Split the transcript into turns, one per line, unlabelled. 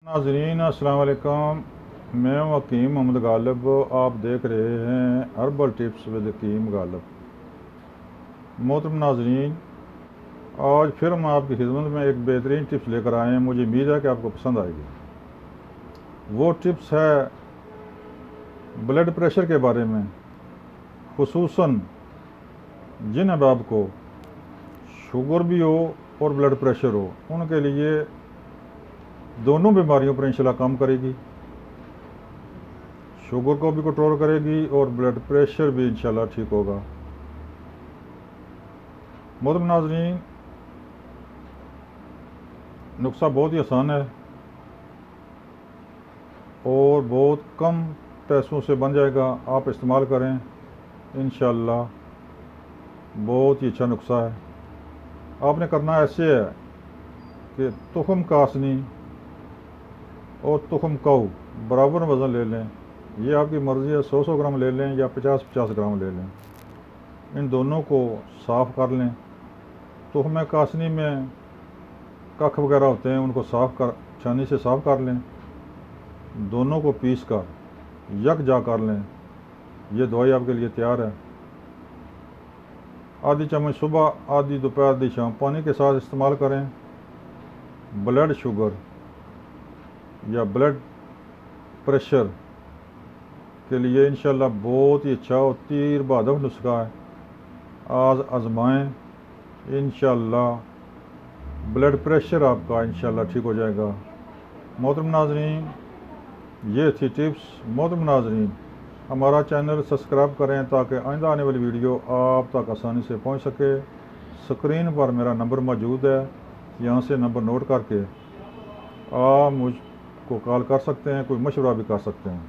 नाज़रीन अस्सलाम वालेकुम। मैं हकीम मोहम्मद गालिब, आप देख रहे हैं हर्बल टिप्स विद हकीम गालिब। मोहतरम नाज़रीन, आज फिर हम आपकी खिदमत में एक बेहतरीन टिप्स लेकर आए हैं। मुझे उम्मीद है कि आपको पसंद आएगी। वो टिप्स है ब्लड प्रेशर के बारे में, खुसूसन जिन अहबाब को शुगर भी हो और ब्लड प्रेशर हो, उनके लिए दोनों बीमारियों पर इंशाल्लाह काम करेगी। शुगर को भी कंट्रोल करेगी और ब्लड प्रेशर भी इंशाल्लाह ठीक होगा। मोहतरम नाज़रीन, नुस्खा बहुत ही आसान है और बहुत कम पैसों से बन जाएगा। आप इस्तेमाल करें, इंशाल्लाह बहुत ही अच्छा नुस्खा है। आपने करना ऐसे है कि तुखम कासनी और तुखम काऊ बराबर वज़न ले लें। ये आपकी मर्ज़ी है, 100 ग्राम ले लें या 50 ग्राम ले लें। इन दोनों को साफ़ कर लें। तुखम कासनी में कख वगैरह होते हैं, उनको साफ़ कर छानी से साफ़ कर लें। दोनों को पीस कर यकजा कर लें। ये दवाई आपके लिए तैयार है। आधी चम्मच सुबह, आधी दोपहर, आधी शाम पानी के साथ इस्तेमाल करें। ब्लड शुगर या ब्लड प्रेशर के लिए इंशाल्लाह बहुत ही अच्छा और तीर बहादुर नुस्खा है। आज आजमाएं, इंशाल्लाह ब्लड प्रेशर आपका इंशाल्लाह ठीक हो जाएगा। मोहतरम नाज़रीन, ये थी टिप्स। मोहतरम नाज़रीन, हमारा चैनल सब्सक्राइब करें ताकि आइंदा आने वाली वीडियो आप तक आसानी से पहुंच सके। स्क्रीन पर मेरा नंबर मौजूद है, यहाँ से नंबर नोट करके आप मुझको कॉल कर सकते हैं, कोई मशवरा भी कर सकते हैं।